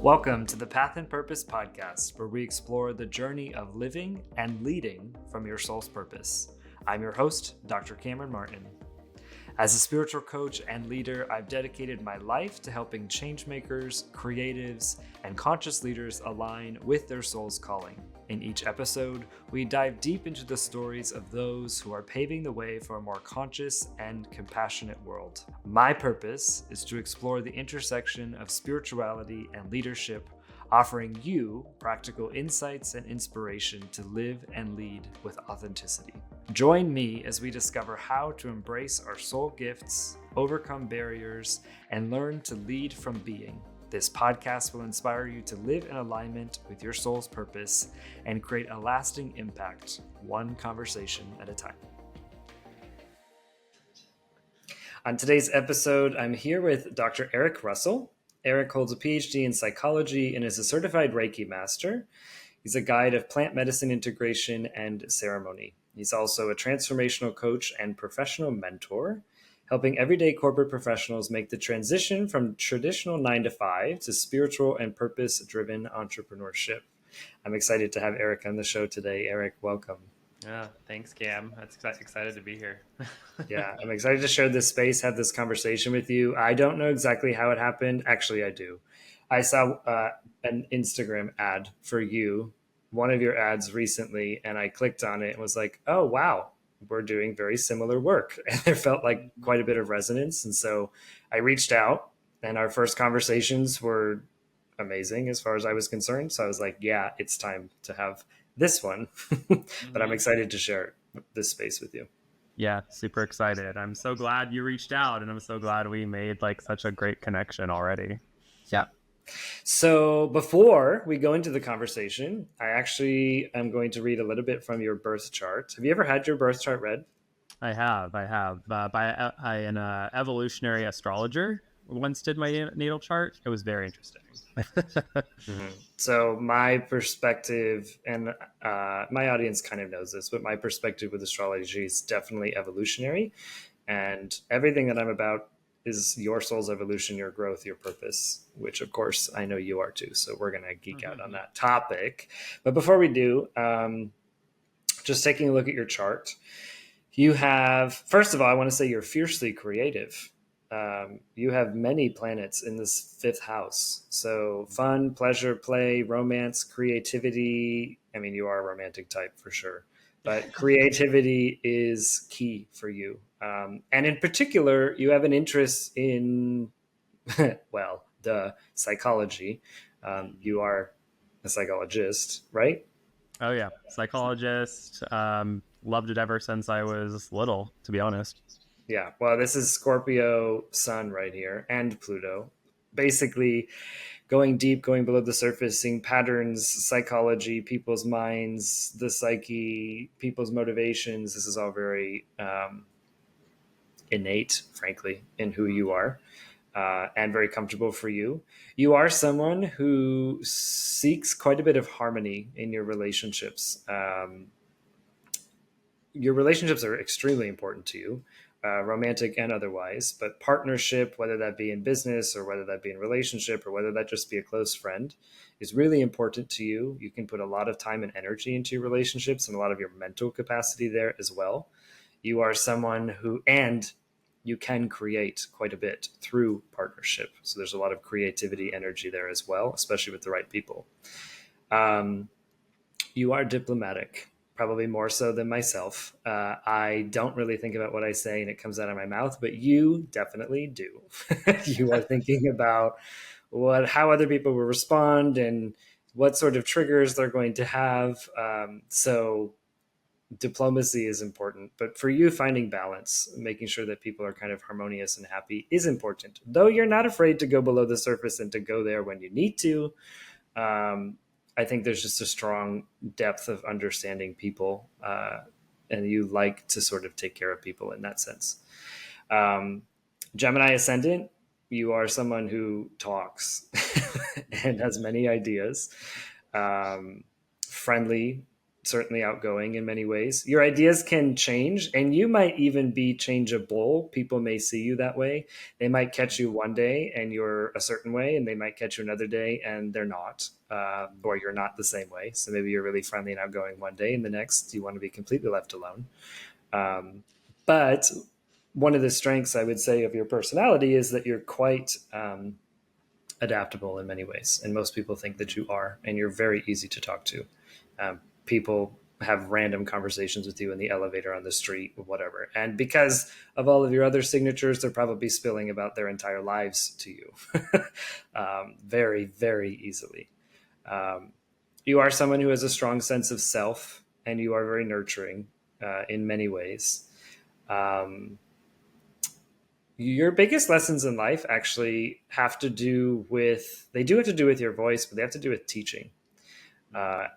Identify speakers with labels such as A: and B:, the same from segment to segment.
A: Welcome to the Path and Purpose podcast, where we explore the journey of living and leading from your soul's purpose. I'm your host, Dr. Cameron Martin. As a spiritual coach and leader, I've dedicated my life to helping changemakers, creatives, and conscious leaders align with their soul's calling. In each episode, we dive deep into the stories of those who are paving the way for a more conscious and compassionate world. My purpose is to explore the intersection of spirituality and leadership, offering you practical insights and inspiration to live and lead with authenticity. Join me as we discover how to embrace our soul gifts, overcome barriers, and learn to lead from being. This podcast will inspire you to live in alignment with your soul's purpose and create a lasting impact, one conversation at a time. On today's episode, I'm here with Dr. Eric Russell. Eric holds a PhD in psychology and is a certified Reiki Master. He's a guide of plant medicine integration and ceremony. He's also a transformational coach and professional mentor, helping everyday corporate professionals make the transition from traditional 9-to-5 to spiritual and purpose-driven entrepreneurship. I'm excited to have Eric on the show today. Eric, welcome.
B: Yeah, thanks, Cam. That's excited to be here.
A: Yeah, I'm excited to share this space, have this conversation with you. I don't know exactly how it happened. Actually, I do. I saw an Instagram ad for you, one of your ads recently, and I clicked on it and was like, oh, wow, we're doing very similar work. And there felt like quite a bit of resonance. And so I reached out, and our first conversations were amazing as far as I was concerned. So I was like, yeah, it's time to have this one. But I'm excited to share this space with you.
B: Yeah, super excited. I'm so glad you reached out, and I'm so glad we made like such a great connection already.
A: Yeah. So before we go into the conversation, I actually am going to read a little bit from your birth chart. Have you ever had your birth chart read?
B: I have. By an evolutionary astrologer once did my natal chart. It was very interesting.
A: So my perspective, and my audience kind of knows this, but my perspective with astrology is definitely evolutionary. And everything that I'm about is your soul's evolution, your growth, your purpose, which of course I know you are too. So we're going to geek out on that topic. But before we do, just taking a look at your chart, you have, first of all, I want to say you're fiercely creative. You have many planets in this fifth house. So fun, pleasure, play, romance, creativity. I mean, you are a romantic type for sure, but creativity is key for you. And in particular, you have an interest in, well, the psychology. You are a psychologist, right?
B: Oh yeah, psychologist. Loved it ever since I was little, to be honest.
A: Yeah, well, this is Scorpio Sun right here and Pluto. Basically going deep, going below the surface, seeing patterns, psychology, people's minds, the psyche, people's motivations. This is all very innate, frankly, in who you are, and very comfortable for you. You are someone who seeks quite a bit of harmony in your relationships. Your relationships are extremely important to you. Romantic and otherwise, but partnership, whether that be in business or whether that be in relationship or whether that just be a close friend, is really important to you. You can put a lot of time and energy into your relationships and a lot of your mental capacity there as well. You are someone who, and you can create quite a bit through partnership. So there's a lot of creativity, energy there as well, especially with the right people. You are diplomatic. Probably more so than myself. I don't really think about what I say and it comes out of my mouth, but you definitely do. You are thinking about how other people will respond and what sort of triggers they're going to have. So diplomacy is important, but for you, finding balance, making sure that people are kind of harmonious and happy is important, though you're not afraid to go below the surface and to go there when you need to. I think there's just a strong depth of understanding people, and you like to sort of take care of people in that sense. Gemini ascendant, you are someone who talks and has many ideas, friendly, certainly outgoing in many ways. Your ideas can change, and you might even be changeable. People may see you that way. They might catch you one day and you're a certain way, and they might catch you another day and they're not, or you're not the same way. So maybe you're really friendly and outgoing one day, and the next you want to be completely left alone. But one of the strengths, I would say, of your personality is that you're quite adaptable in many ways. And most people think that you are, and you're very easy to talk to. People have random conversations with you in the elevator, on the street, whatever. And because of all of your other signatures, they're probably spilling about their entire lives to you very, very easily. You are someone who has a strong sense of self, and you are very nurturing in many ways. Your biggest lessons in life actually have to do with, they do have to do with your voice, but they have to do with teaching.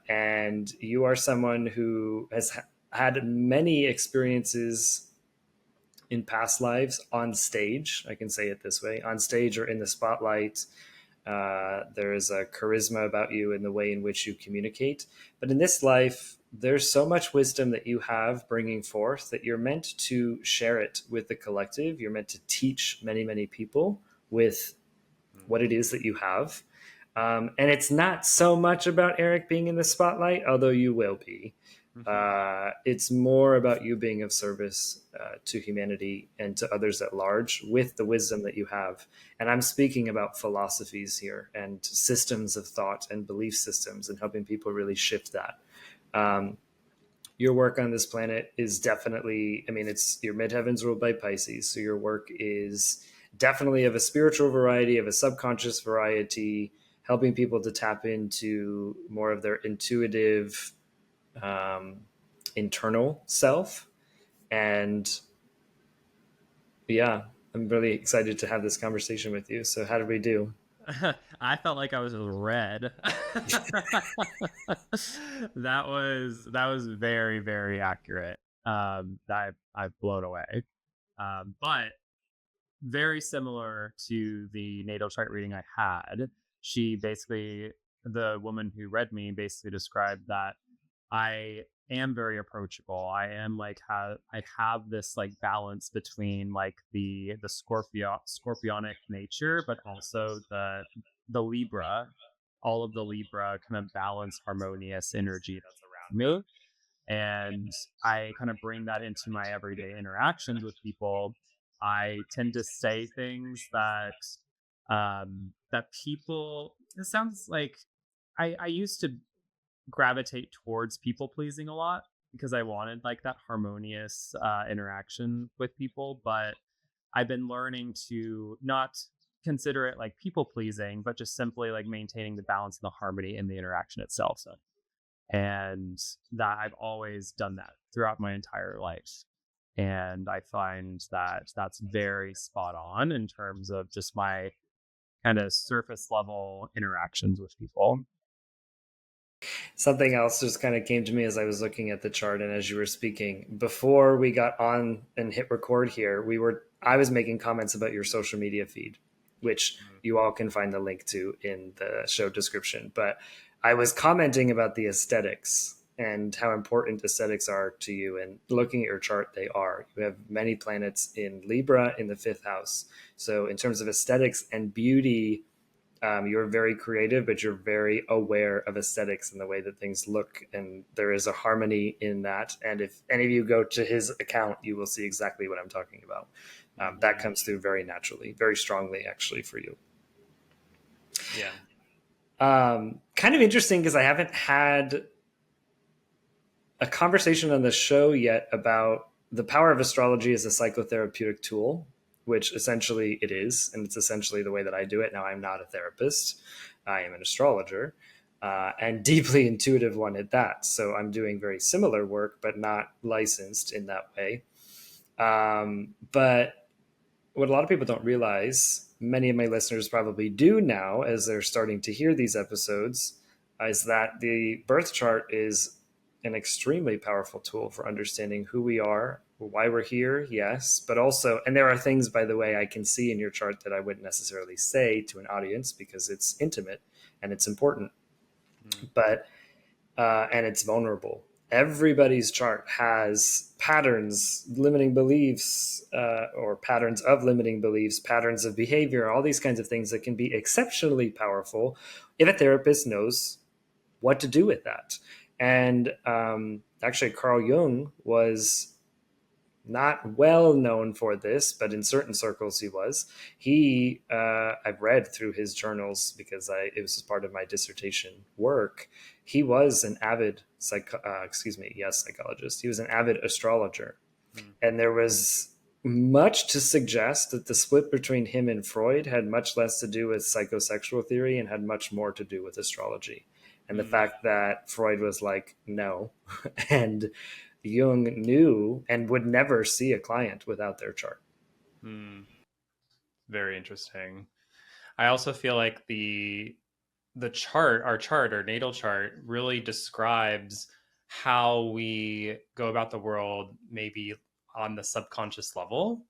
A: And you are someone who has had many experiences in past lives on stage. I can say it this way: on stage or in the spotlight. There is a charisma about you in the way in which you communicate. But in this life, there's so much wisdom that you have bringing forth that you're meant to share it with the collective. You're meant to teach many, many people with what it is that you have. And it's not so much about Eric being in the spotlight, although you will be. It's more about you being of service to humanity and to others at large with the wisdom that you have. And I'm speaking about philosophies here and systems of thought and belief systems, and helping people really shift that. Your work on this planet is definitely, I mean, it's your midheaven's ruled by Pisces. So your work is definitely of a spiritual variety, of a subconscious variety, helping people to tap into more of their intuitive, internal self. And yeah, I'm really excited to have this conversation with you. So how did we do?
B: I felt like I was red. That was very, very accurate. I've blown away. But very similar to the natal chart reading I had. She basically, the woman who read me, basically described that I am very approachable. I am like I have this like balance between like the scorpionic nature, but also the Libra, all of the Libra kind of balanced, harmonious energy that's around me. And I kind of bring that into my everyday interactions with people. I tend to say things that people. It sounds like I used to gravitate towards people pleasing a lot because I wanted like that harmonious interaction with people, but I've been learning to not consider it like people pleasing, but just simply like maintaining the balance and the harmony in the interaction itself. So, and that I've always done that throughout my entire life. And I find that that's very spot on in terms of just my kind of surface level interactions with people.
A: Something else just kind of came to me as I was looking at the chart and as you were speaking. Before we got on and hit record here, I was making comments about your social media feed, which you all can find the link to in the show description. But I was commenting about the aesthetics and how important aesthetics are to you. And looking at your chart, they are. You have many planets in Libra in the 5th house. So in terms of aesthetics and beauty, you're very creative, but you're very aware of aesthetics and the way that things look. And there is a harmony in that. And if any of you go to his account, you will see exactly what I'm talking about. That comes through very naturally, very strongly, actually, for you. Yeah. Kind of interesting because I haven't had a conversation on the show yet about the power of astrology as a psychotherapeutic tool, which essentially it is. And it's essentially the way that I do it. Now, I'm not a therapist. I am an astrologer and deeply intuitive one at that. So I'm doing very similar work, but not licensed in that way. But what a lot of people don't realize, many of my listeners probably do now as they're starting to hear these episodes, is that the birth chart is an extremely powerful tool for understanding who we are, why we're here, yes, but also, and there are things, by the way, I can see in your chart that I wouldn't necessarily say to an audience because it's intimate and it's important, but and it's vulnerable. everybody's chart has patterns, limiting beliefs, or patterns of limiting beliefs, patterns of behavior, all these kinds of things that can be exceptionally powerful if a therapist knows what to do with that. And actually, Carl Jung was not well known for this, but in certain circles he was. I've read through his journals because it was part of my dissertation work. He was an avid psychologist. He was an avid astrologer. And there was much to suggest that the split between him and Freud had much less to do with psychosexual theory and had much more to do with astrology. And the fact that Freud was like, no, and Jung knew and would never see a client without their chart.
B: Very interesting. I also feel like the chart, our natal chart, really describes how we go about the world, maybe on the subconscious level.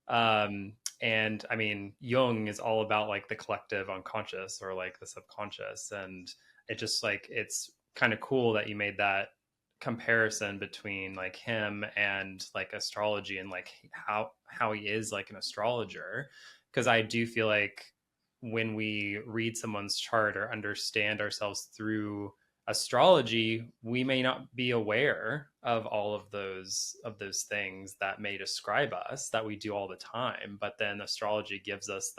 B: And I mean, Jung is all about like the collective unconscious or like the subconscious. And it just like, it's kind of cool that you made that comparison between like him and like astrology and like how he is like an astrologer. Because I do feel like when we read someone's chart or understand ourselves through astrology, we may not be aware of all of those things that may describe us that we do all the time. But then astrology gives us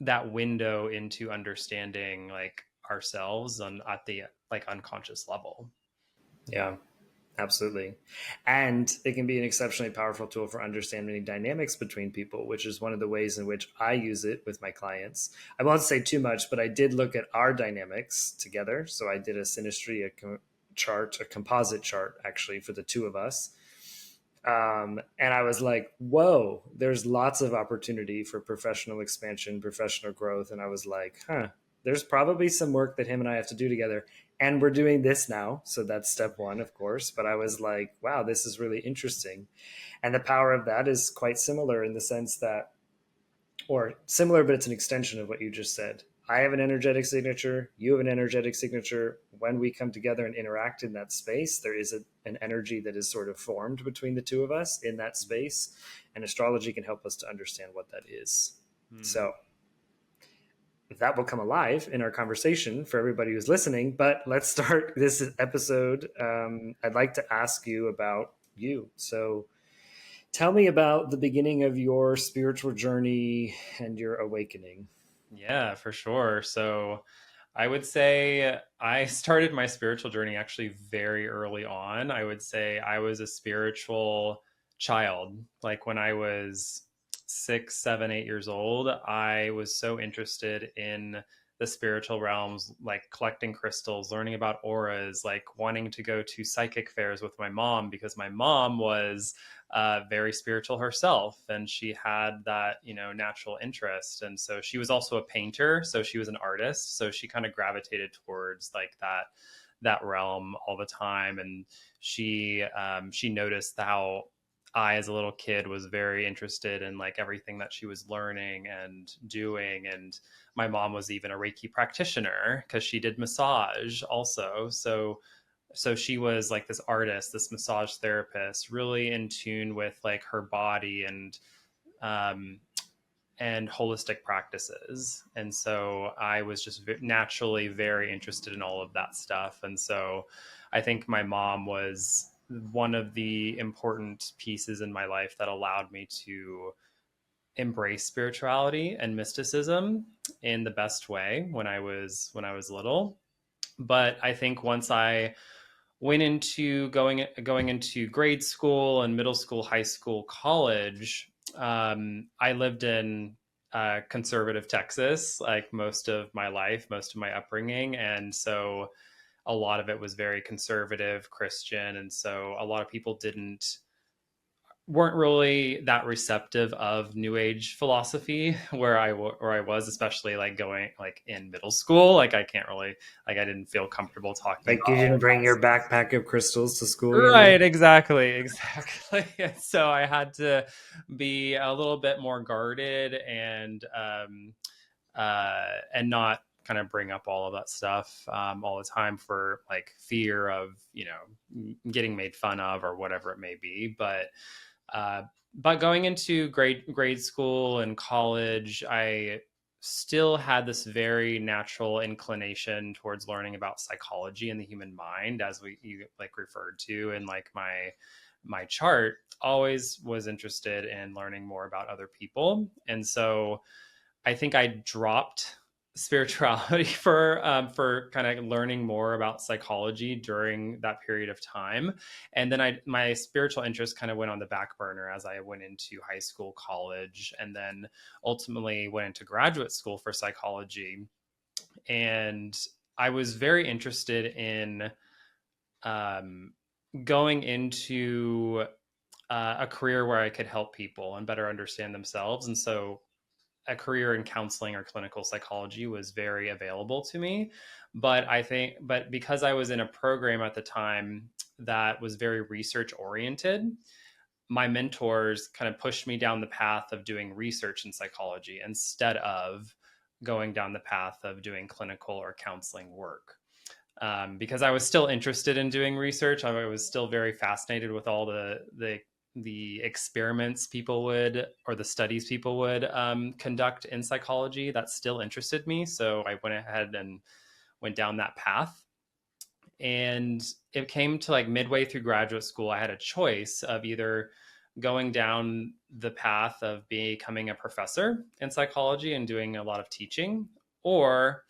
B: that window into understanding like ourselves on at the like unconscious level.
A: Yeah, absolutely. And it can be an exceptionally powerful tool for understanding dynamics between people, which is one of the ways in which I use it with my clients. I won't say too much, but I did look at our dynamics together. So I did a synastry, a composite chart actually for the two of us. And I was like, whoa, there's lots of opportunity for professional expansion, professional growth. And I was like, there's probably some work that him and I have to do together. And we're doing this now. So that's step one, of course. But I was like, wow, this is really interesting. And the power of that is quite similar in the sense that, or similar, but it's an extension of what you just said. I have an energetic signature. You have an energetic signature. When we come together and interact in that space, there is an energy that is sort of formed between the two of us in that space. And astrology can help us to understand what that is. So that will come alive in our conversation for everybody who's listening. But let's start this episode. I'd like to ask you about you. So tell me about the beginning of your spiritual journey and your awakening.
B: Yeah, for sure. So I would say I started my spiritual journey actually very early on. I would say I was a spiritual child. Like when I was 6, 7, 8 years old, I was so interested in the spiritual realms, like collecting crystals, learning about auras, like wanting to go to psychic fairs with my mom because my mom was very spiritual herself, and she had that natural interest. And so she was also a painter, so she was an artist, so she kind of gravitated towards like that realm all the time. And she noticed how I, as a little kid, was very interested in like everything that she was learning and doing. And my mom was even a Reiki practitioner because she did massage also. So she was like this artist, this massage therapist, really in tune with like her body and holistic practices. And so I was just naturally very interested in all of that stuff. And so I think my mom was one of the important pieces in my life that allowed me to embrace spirituality and mysticism in the best way when I was little. But I think once I went into going into grade school and middle school, high school, college, I lived in conservative Texas, like most of my life, most of my upbringing. And so a lot of it was very conservative Christian. And so a lot of people weren't really that receptive of new age philosophy where I was, especially like going like in middle school. Like I can't really, like I didn't feel comfortable talking
A: Like
B: about
A: you didn't bring your backpack of crystals to school.
B: Right, exactly. So I had to be a little bit more guarded and not kind of bring up all of that stuff all the time for like fear of, getting made fun of or whatever it may be. But going into grade school and college, I still had this very natural inclination towards learning about psychology and the human mind, as you like referred to in like my chart. Always was interested in learning more about other people, and so I think I dropped spirituality for kind of learning more about psychology during that period of time. And then my spiritual interest kind of went on the back burner as I went into high school, college, and then ultimately went into graduate school for psychology. And I was very interested in um, going into a career where I could help people and better understand themselves. And so a career in counseling or clinical psychology was very available to me. But because I was in a program at the time that was very research oriented, my mentors kind of pushed me down the path of doing research in psychology instead of going down the path of doing clinical or counseling work. Because I was still interested in doing research. I was still very fascinated with all the experiments people would, or the studies people would conduct in psychology. That still interested me. So I went ahead and went down that path. And it came to like midway through graduate school, I had a choice of either going down the path of becoming a professor in psychology and doing a lot of teaching, or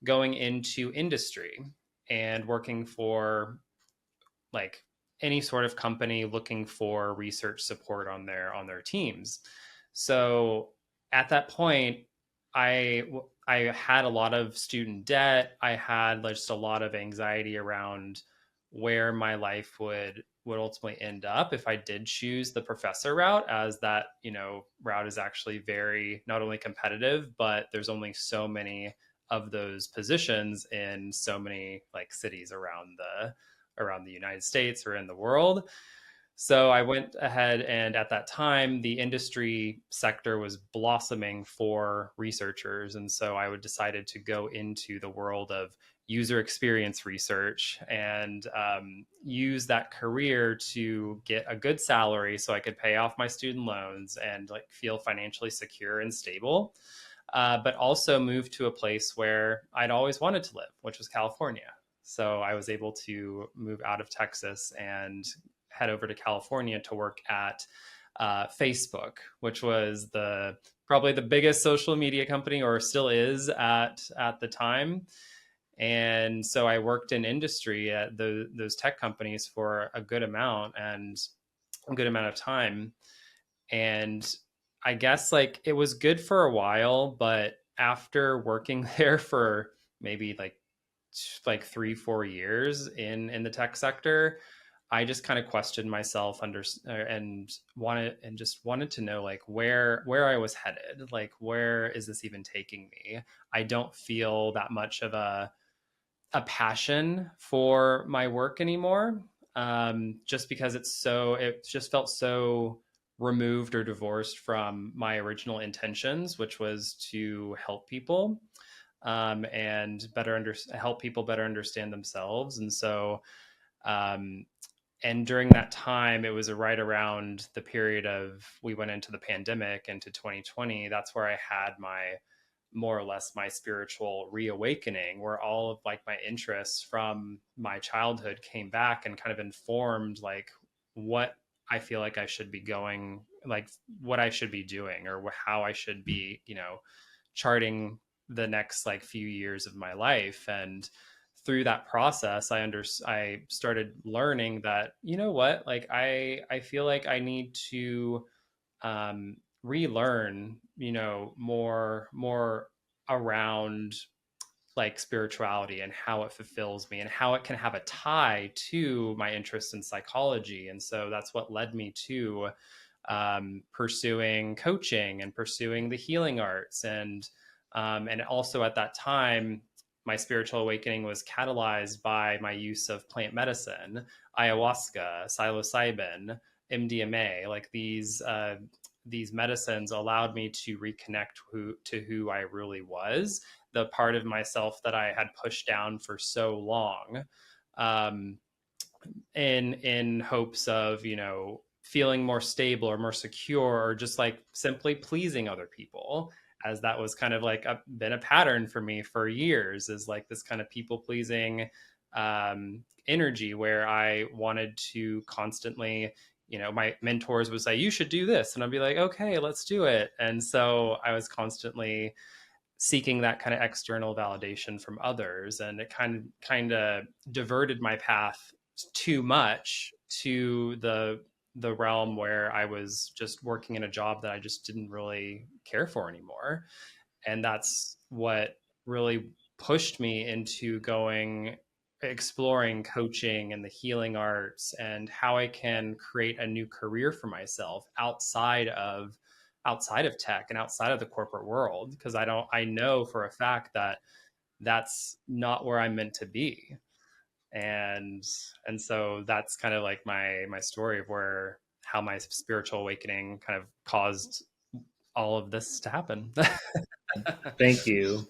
B: going into industry and working for like any sort of company looking for research support on their teams. So at that point, I I had a lot of student debt. I had just a lot of anxiety around where my life would ultimately end up if I did choose the professor route, as that, route is actually very not only competitive, but there's only so many of those positions in so many like cities around the United States or in the world. So I went ahead, and at that time, the industry sector was blossoming for researchers. And so I would decided to go into the world of user experience research and use that career to get a good salary so I could pay off my student loans and like feel financially secure and stable. But also move to a place where I'd always wanted to live, which was California. So I was able to move out of Texas and head over to California to work at Facebook, which was probably the biggest social media company, or still is at the time. And so I worked in industry at those tech companies for a good amount of time. And I guess like it was good for a while, but after working there for maybe like 3-4 years in the tech sector, I just kind of questioned myself and wanted to know like where I was headed, like where is this even taking me? I don't feel that much of a passion for my work anymore, just because it just felt so removed or divorced from my original intentions, which was to help people, and help people better understand themselves. And so, and during that time, it was right around the period of we went into the pandemic into 2020. That's where I had my more or less my spiritual reawakening, where all of like my interests from my childhood came back and kind of informed like what I feel like I should be going, like what I should be doing, or how I should be, charting the next like few years of my life. And through that process, I started learning that, what, like I feel like I need to relearn, more around like spirituality and how it fulfills me and how it can have a tie to my interest in psychology. And so that's what led me to pursuing coaching and pursuing the healing arts. And also at that time, my spiritual awakening was catalyzed by my use of plant medicine, ayahuasca, psilocybin, MDMA. Like these medicines allowed me to reconnect to who I really was, the part of myself that I had pushed down for so long, um, in hopes of, feeling more stable or more secure, or just like simply pleasing other people, as that was kind of like been a pattern for me for years, is like this kind of people pleasing energy, where I wanted to constantly, my mentors would say, you should do this, and I'd be like, okay, let's do it. And so I was constantly seeking that kind of external validation from others, and it kind of diverted my path too much to the realm where I was just working in a job that I just didn't really care for anymore. And that's what really pushed me into exploring coaching and the healing arts, and how I can create a new career for myself outside of tech and outside of the corporate world, because I know for a fact that that's not where I'm meant to be. And so that's kind of like my story of how my spiritual awakening kind of caused all of this to happen.
A: Thank you.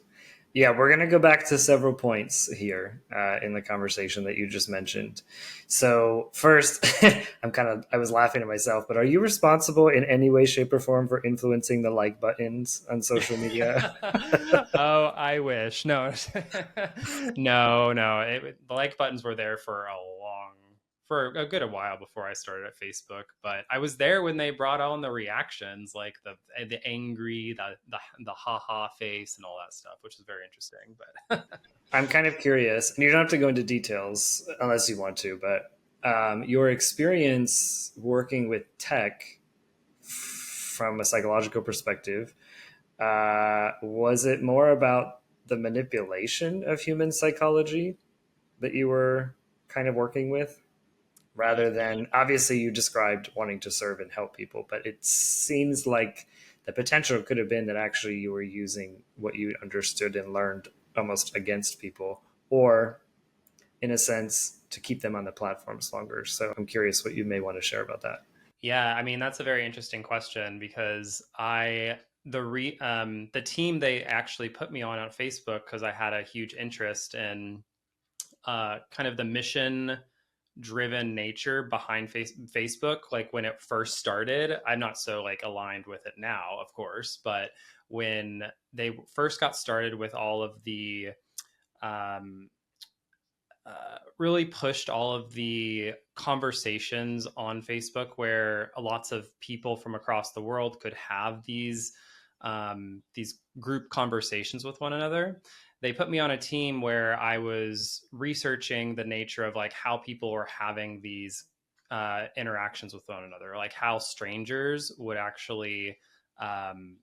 A: Yeah, we're going to go back to several points here in the conversation that you just mentioned. So first, I was laughing at myself, but are you responsible in any way, shape, or form for influencing the like buttons on social media?
B: Oh, I wish. No, no. The like buttons were there for a good while before I started at Facebook. But I was there when they brought on the reactions, like the angry, the haha face, and all that stuff, which is very interesting. But
A: I'm kind of curious, and you don't have to go into details unless you want to, but your experience working with tech from a psychological perspective, was it more about the manipulation of human psychology that you were kind of working with, rather than, obviously you described wanting to serve and help people, but it seems like the potential could have been that actually you were using what you understood and learned almost against people, or in a sense to keep them on the platforms longer. So I'm curious what you may want to share about that.
B: Yeah, I mean, that's a very interesting question, because the team they actually put me on Facebook, because I had a huge interest in kind of the mission driven nature behind Facebook. Like when it first started, I'm not so like aligned with it now, of course, but when they first got started with all of the um, really pushed all of the conversations on Facebook, where lots of people from across the world could have these group conversations with one another. They put me on a team where I was researching the nature of like how people were having these interactions with one another, like how strangers would actually um,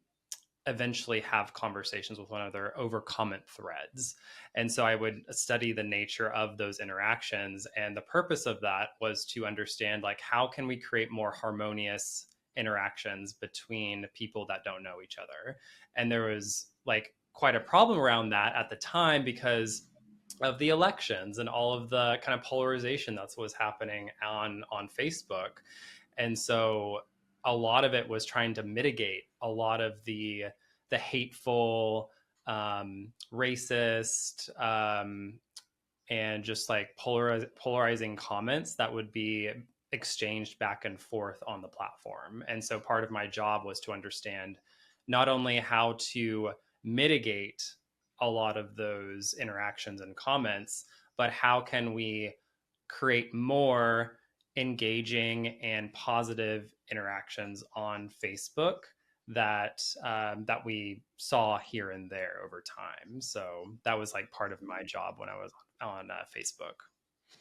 B: eventually have conversations with one another over comment threads. And so I would study the nature of those interactions. And the purpose of that was to understand, like, how can we create more harmonious interactions between people that don't know each other? And there was like quite a problem around that at the time, because of the elections and all of the kind of polarization that was happening on Facebook. And so a lot of it was trying to mitigate a lot of the hateful, racist, and just like polarizing comments that would be exchanged back and forth on the platform. And so part of my job was to understand not only how to mitigate a lot of those interactions and comments, but how can we create more engaging and positive interactions on Facebook that we saw here and there over time. So that was like part of my job when I was on Facebook.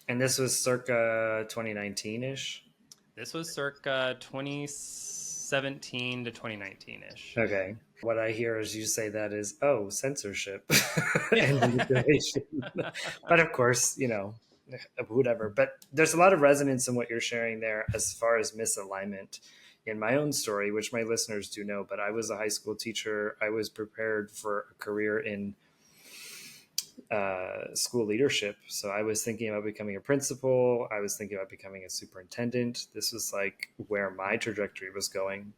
A: And this was circa 2019-ish?
B: This was circa 2017 to 2019-ish.
A: Okay. What I hear is you say that is, censorship and manipulation. But of course, whatever. But there's a lot of resonance in what you're sharing there as far as misalignment. In my own story, which my listeners do know, but I was a high school teacher. I was prepared for a career in school leadership. So I was thinking about becoming a principal. I was thinking about becoming a superintendent. This was like where my trajectory was going.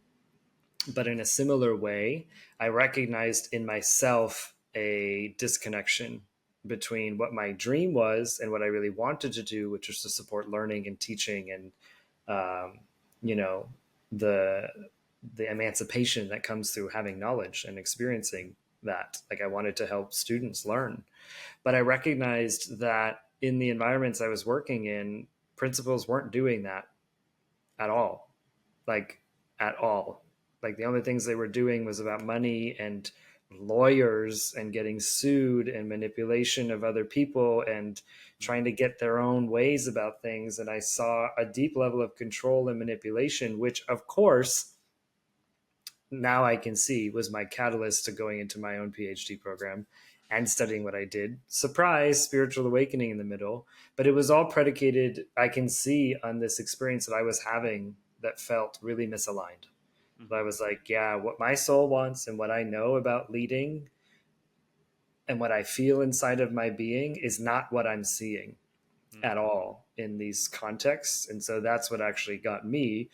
A: But in a similar way, I recognized in myself a disconnection between what my dream was and what I really wanted to do, which was to support learning and teaching and, you know, the emancipation that comes through having knowledge and experiencing that. Like, I wanted to help students learn, but I recognized that in the environments I was working in, principals weren't doing that at all. Like, at all. Like, the only things they were doing was about money and lawyers and getting sued and manipulation of other people and trying to get their own ways about things. And I saw a deep level of control and manipulation, which, of course, now I can see was my catalyst to going into my own PhD program and studying what I did. Surprise, spiritual awakening in the middle. But it was all predicated, I can see, on this experience that I was having that felt really misaligned. Mm-hmm. I was like, yeah, what my soul wants and what I know about leading and what I feel inside of my being is not what I'm seeing at all in these contexts. And so that's what actually got me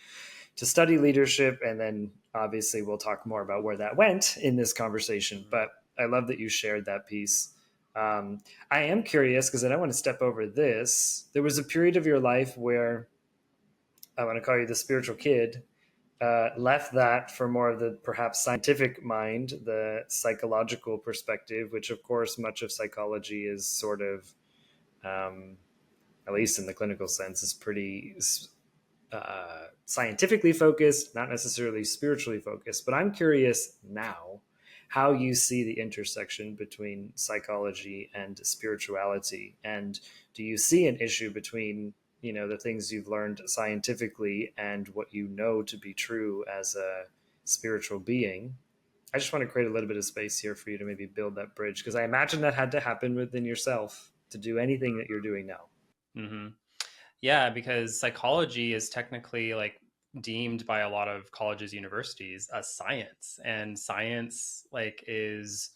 A: to study leadership. And then obviously we'll talk more about where that went in this conversation. But I love that you shared that piece. I am curious, because I don't want to step over this. There was a period of your life where, I want to call you the spiritual kid, left that for more of the perhaps scientific mind, the psychological perspective, which of course much of psychology is sort of, at least in the clinical sense, is pretty scientifically focused, not necessarily spiritually focused. But I'm curious now how you see the intersection between psychology and spirituality. And do you see an issue between, you know, the things you've learned scientifically and what you know to be true as a spiritual being? I just want to create a little bit of space here for you to maybe build that bridge, because I imagine that had to happen within yourself to do anything that you're doing now.
B: Mm-hmm. Yeah, because psychology is technically like deemed by a lot of colleges, universities as science, and science like is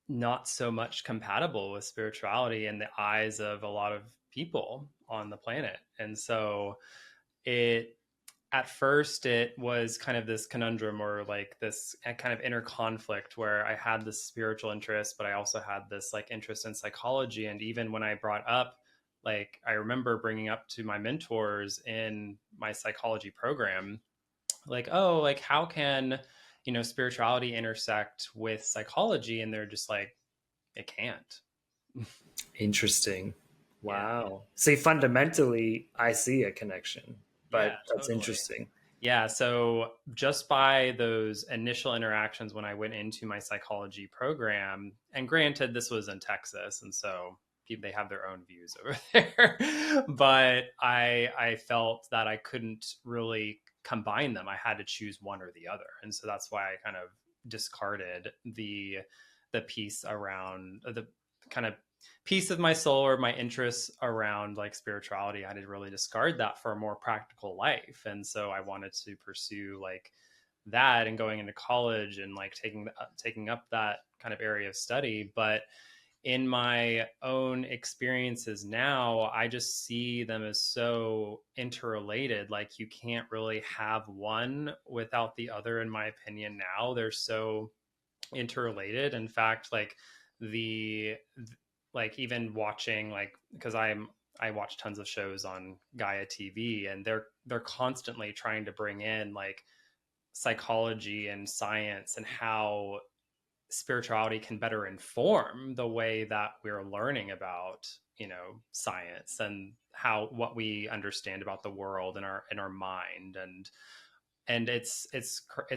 B: not so much compatible with spirituality in the eyes of a lot of people on the planet. And so it, at first it was kind of this conundrum, or like this kind of inner conflict where I had this spiritual interest, but I also had this like interest in psychology. And even when I brought up, like, I remember bringing up to my mentors in my psychology program, like, oh, like, how can, you know, spirituality intersect with psychology? And they're just like, it can't.
A: Interesting. Wow. Yeah. See, fundamentally, I see a connection, but
B: yeah,
A: that's
B: totally
A: interesting.
B: Yeah. So just by those initial interactions when I went into my psychology program, and granted, this was in Texas, and so they have their own views over there, but I felt that I couldn't really combine them. I had to choose one or the other. And so that's why I kind of discarded the piece around the kind of piece of my soul or my interests around like spirituality. I had to really discard that for a more practical life. And so I wanted to pursue like that and going into college and like taking up that kind of area of study. But in my own experiences now, I just see them as so interrelated. Like, you can't really have one without the other, in my opinion. Now they're so interrelated. In fact, like like even watching, like, because I watch tons of shows on Gaia TV, and they're constantly trying to bring in like psychology and science and how spirituality can better inform the way that we're learning about, you know, science and how what we understand about the world and our mind. And it's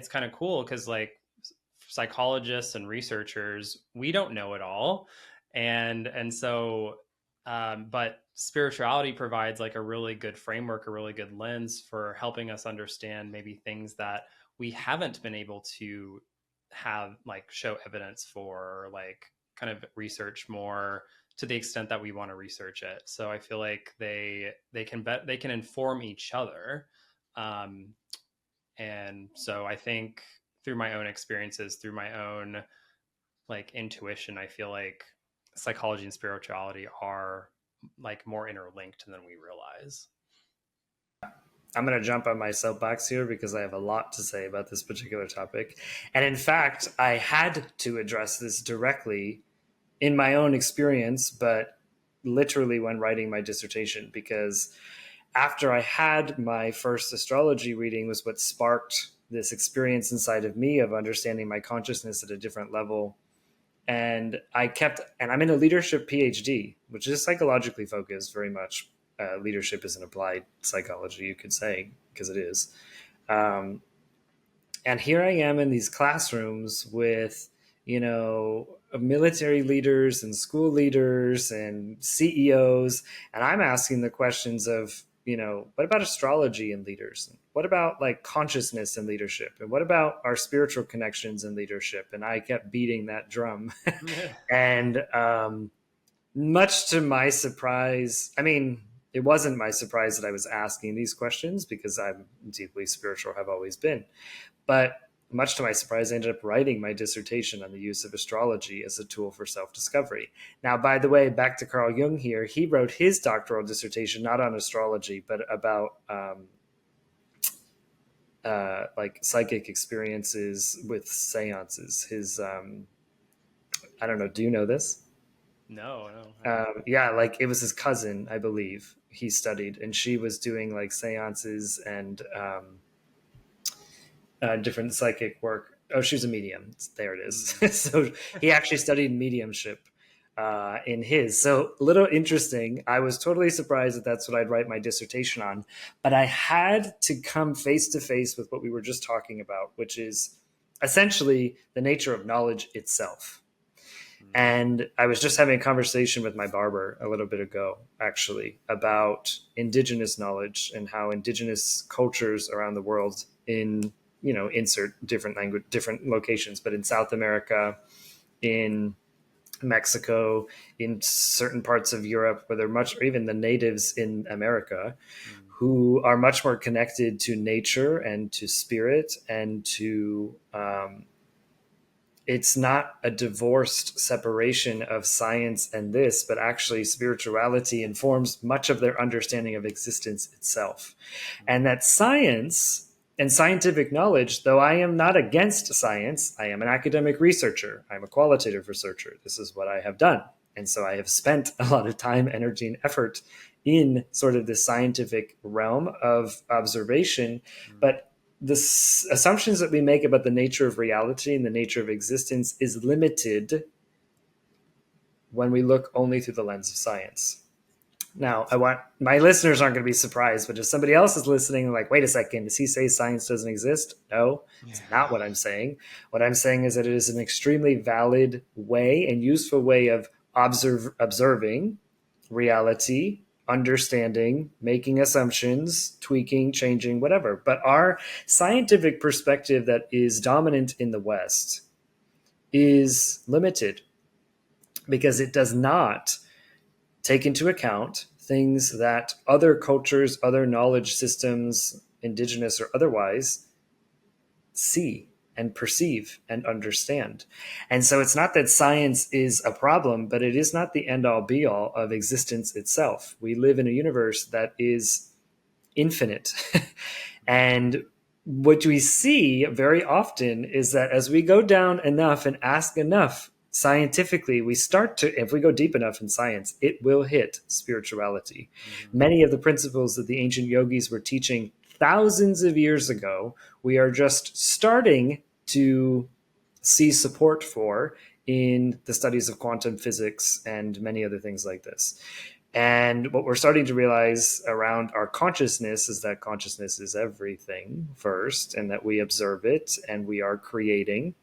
B: kind of cool because like psychologists and researchers, we don't know it all. And so but spirituality provides like a really good framework, a really good lens for helping us understand maybe things that we haven't been able to have like show evidence for, like kind of research more to the extent that we want to research it. So I feel like they can inform each other. And so I think through my own experiences, through my own like intuition, I feel like psychology and spirituality are like more interlinked than we realize.
A: I'm going to jump on my soapbox here because I have a lot to say about this particular topic. And in fact, I had to address this directly in my own experience, but literally when writing my dissertation, because after I had my first astrology reading was what sparked this experience inside of me of understanding my consciousness at a different level. And I'm in a leadership PhD, which is psychologically focused very much. Leadership is an applied psychology, you could say, because it is. Um, and here I am in these classrooms with, military leaders and school leaders and CEOs. And I'm asking the questions of, what about astrology and leaders? What about like consciousness and leadership? And what about our spiritual connections and leadership? And I kept beating that drum. And much to my surprise, it wasn't my surprise that I was asking these questions because I'm deeply spiritual, have always been. But much to my surprise, I ended up writing my dissertation on the use of astrology as a tool for self-discovery. Now, by the way, back to Carl Jung here, he wrote his doctoral dissertation not on astrology, but about like psychic experiences with seances. His, I don't know, do you know this?
B: No.
A: Yeah, like it was his cousin, I believe, he studied, and she was doing like seances and different psychic work. Oh, she was a medium. There it is. So he actually studied mediumship in his. So a little interesting. I was totally surprised that that's what I'd write my dissertation on. But I had to come face to face with what we were just talking about, which is essentially the nature of knowledge itself. And I was just having a conversation with my barber a little bit ago, actually, about indigenous knowledge and how indigenous cultures around the world insert different language, different locations, but in South America, in Mexico, in certain parts of Europe, where they're or even the natives in America, who are much more connected to nature and to spirit and to, it's not a divorced separation of science and this, but actually spirituality informs much of their understanding of existence itself. And that science and scientific knowledge, though I am not against science, I am an academic researcher. I'm a qualitative researcher. This is what I have done. And so I have spent a lot of time, energy, and effort in sort of the scientific realm of observation. But the assumptions that we make about the nature of reality and the nature of existence is limited when we look only through the lens of science. Now, my listeners aren't going to be surprised, but if somebody else is listening, like, wait a second, does he say science doesn't exist? No, it's not what I'm saying. What I'm saying is that it is an extremely valid way and useful way of observing reality, understanding, making assumptions, tweaking, changing, whatever. But our scientific perspective that is dominant in the West is limited because it does not take into account things that other cultures, other knowledge systems, indigenous or otherwise, see and perceive and understand. And so it's not that science is a problem, but it is not the end all be all of existence itself. We live in a universe that is infinite. And what we see very often is that as we go down enough and ask enough scientifically, we start to, if we go deep enough in science, it will hit spirituality. Many of the principles that the ancient yogis were teaching thousands of years ago, we are just starting to see support for in the studies of quantum physics and many other things like this. And what we're starting to realize around our consciousness is that consciousness is everything first, and that we observe it and we are creating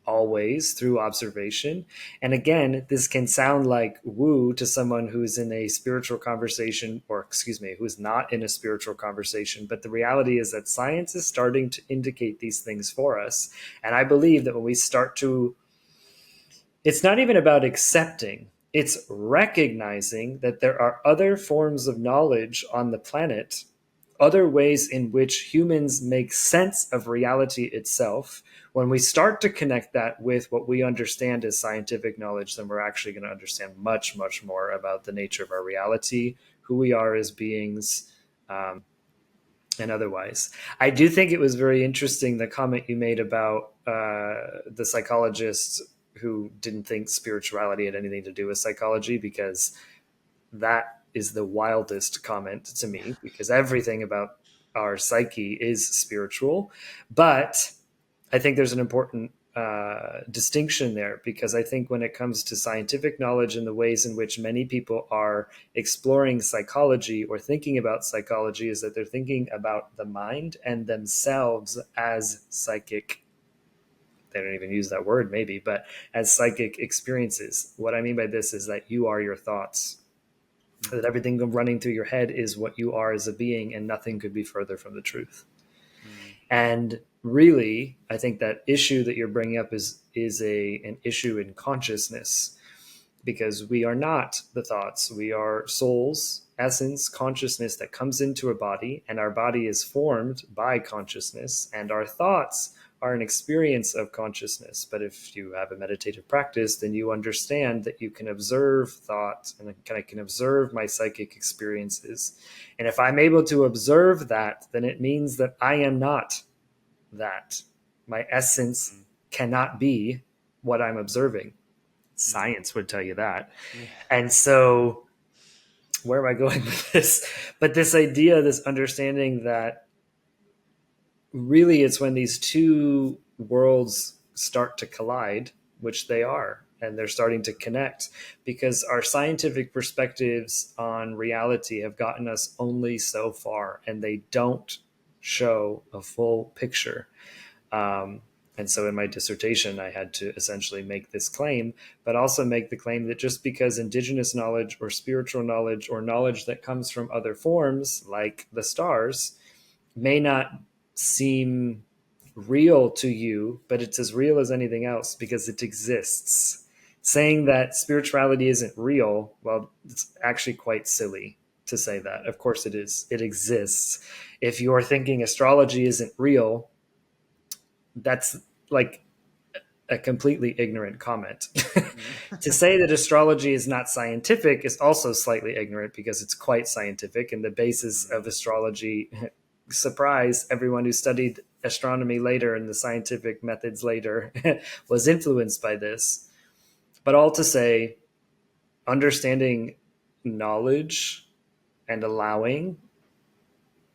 A: always through observation. And again, this can sound like woo to someone who's in a spiritual conversation, or excuse me, who's not in a spiritual conversation. But the reality is that science is starting to indicate these things for us. And I believe that when we start to, it's not even about accepting, it's recognizing that there are other forms of knowledge on the planet, other ways in which humans make sense of reality itself. When we start to connect that with what we understand as scientific knowledge, then we're actually going to understand much, much more about the nature of our reality, who we are as beings, and otherwise. I do think it was very interesting, the comment you made about the psychologist who didn't think spirituality had anything to do with psychology, because that is the wildest comment to me, because everything about our psyche is spiritual. But I think there's an important distinction there, because I think when it comes to scientific knowledge and the ways in which many people are exploring psychology or thinking about psychology, is that they're thinking about the mind and themselves as psychic. They don't even use that word maybe, but as psychic experiences. What I mean by this is that you are your thoughts, that everything running through your head is what you are as a being, and nothing could be further from the truth. And really, I think that issue that you're bringing up is an issue in consciousness, because we are not the thoughts. We are souls, essence, consciousness that comes into a body, and our body is formed by consciousness, and our thoughts are an experience of consciousness. But if you have a meditative practice, then you understand that you can observe thought, and I can observe my psychic experiences. And if I'm able to observe that, then it means that I am not that. My essence cannot be what I'm observing. Science would tell you that. Yeah. And so where am I going with this? But this idea, this understanding that really it's when these two worlds start to collide, which they are, and they're starting to connect, because our scientific perspectives on reality have gotten us only so far, and they don't show a full picture. And so in my dissertation, I had to essentially make this claim, but also make the claim that just because indigenous knowledge or spiritual knowledge or knowledge that comes from other forms, like the stars, may not seem real to you, but it's as real as anything else because it exists. Saying that spirituality isn't real, well, it's actually quite silly to say that. Of course it is. It exists. If you're thinking astrology isn't real, that's like a completely ignorant comment. To say that astrology is not scientific is also slightly ignorant, because it's quite scientific, and the basis of astrology, surprise, everyone who studied astronomy later and the scientific methods later was influenced by this. But all to say, understanding knowledge and allowing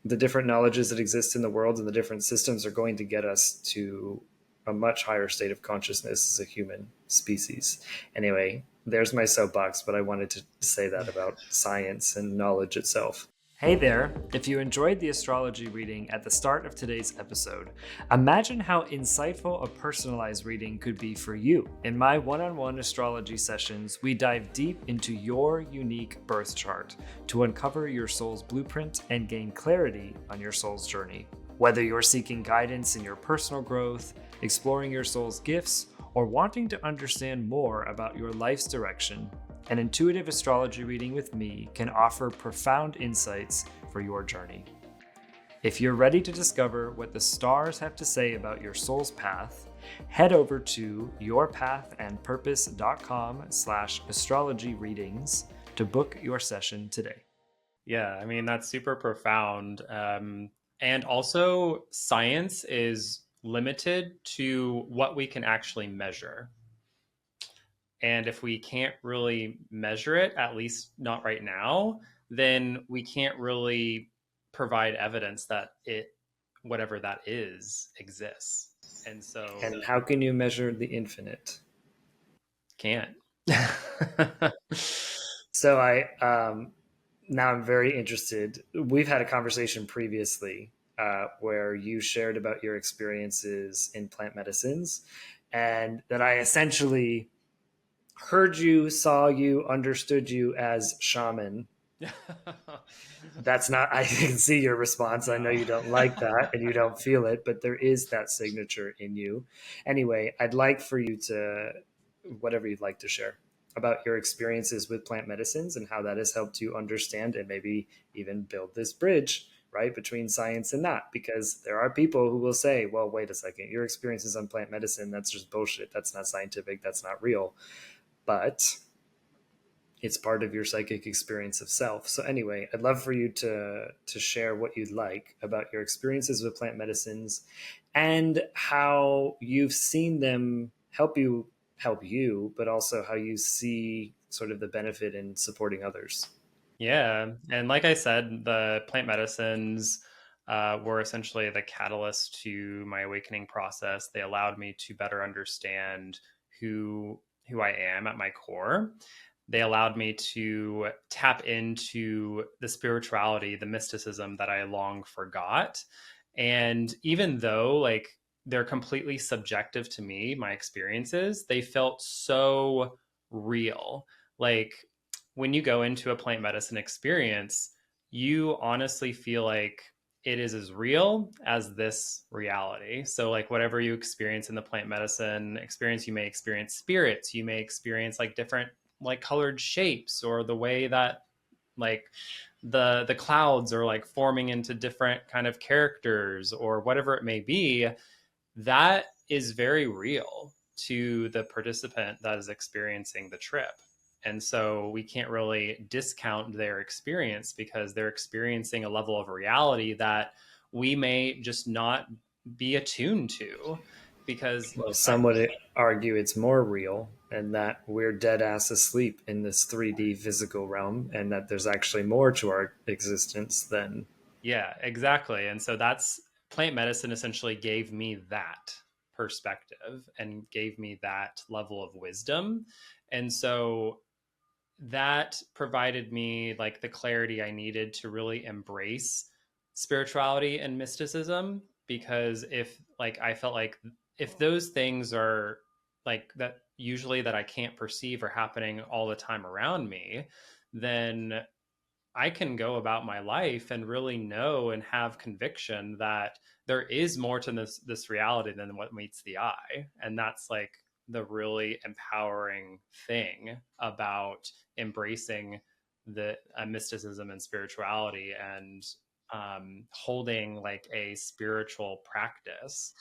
A: the different knowledges that exist in the world and the different systems are going to get us to a much higher state of consciousness as a human species. Anyway, there's my soapbox, but I wanted to say that about science and knowledge itself. Hey there! If you enjoyed the astrology reading at the start of today's episode, imagine how insightful a personalized reading could be for you. In my one-on-one astrology sessions, we dive deep into your unique birth chart to uncover your soul's blueprint and gain clarity on your soul's journey. Whether you're seeking guidance in your personal growth, exploring your soul's gifts, or wanting to understand more about your life's direction, an intuitive astrology reading with me can offer profound insights for your journey. If you're ready to discover what the stars have to say about your soul's path, head over to yourpathandpurpose.com/astrology readings to book your session today.
B: Yeah, I mean, that's super profound. And also, science is limited to what we can actually measure. And if we can't really measure it, at least not right now, then we can't really provide evidence that whatever that is, exists. And so,
A: and how can you measure the infinite?
B: Can't.
A: So now I'm very interested. We've had a conversation previously where you shared about your experiences in plant medicines, and that I essentially heard you, saw you, understood you as shaman. That's not, I can see your response. I know you don't like that and you don't feel it, but there is that signature in you. Anyway, I'd like for you to, whatever you'd like to share about your experiences with plant medicines and how that has helped you understand and maybe even build this bridge, right, between science and that. Because there are people who will say, well, wait a second, your experiences on plant medicine, that's just bullshit. That's not scientific. That's not real. But it's part of your psychic experience of self. So anyway, I'd love for you to share what you'd like about your experiences with plant medicines and how you've seen them help you, but also how you see sort of the benefit in supporting others.
B: Yeah. And like I said, the plant medicines were essentially the catalyst to my awakening process. They allowed me to better understand who I am at my core. They allowed me to tap into the spirituality, the mysticism that I long forgot. And even though like they're completely subjective to me, my experiences, they felt so real. Like when you go into a plant medicine experience, you honestly feel like it is as real as this reality. So, like, whatever you experience in the plant medicine experience, you may experience spirits, you may experience like different, like, colored shapes, or the way that, like, the clouds are like forming into different kind of characters, or whatever it may be. That is very real to the participant that is experiencing the trip. And so we can't really discount their experience, because they're experiencing a level of reality that we may just not be attuned to. Because
A: Well, some would argue it's more real and that we're dead ass asleep in this 3D physical realm and that there's actually more to our existence than.
B: yeah, exactly. And so that's plant medicine essentially gave me that perspective and gave me that level of wisdom. And so that provided me like the clarity I needed to really embrace spirituality and mysticism. Because if like I felt like if those things are like that usually that I can't perceive are happening all the time around me, then I can go about my life and really know and have conviction that there is more to this reality than what meets the eye. And that's like the really empowering thing about embracing the mysticism and spirituality, and holding like a spiritual practice.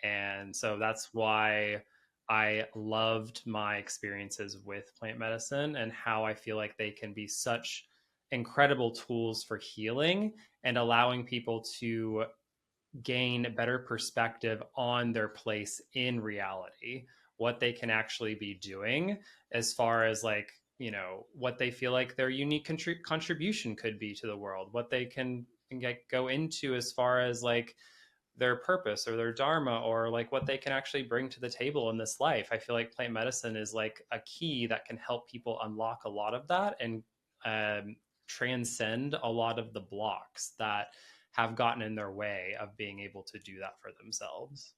B: And so that's why I loved my experiences with plant medicine, and how I feel like they can be such incredible tools for healing and allowing people to gain a better perspective on their place in reality, what they can actually be doing, as far as like, what they feel like their unique contribution could be to the world, what they can go into as far as like their purpose or their dharma, or like what they can actually bring to the table in this life. I feel like plant medicine is like a key that can help people unlock a lot of that, and transcend a lot of the blocks that have gotten in their way of being able to do that for themselves.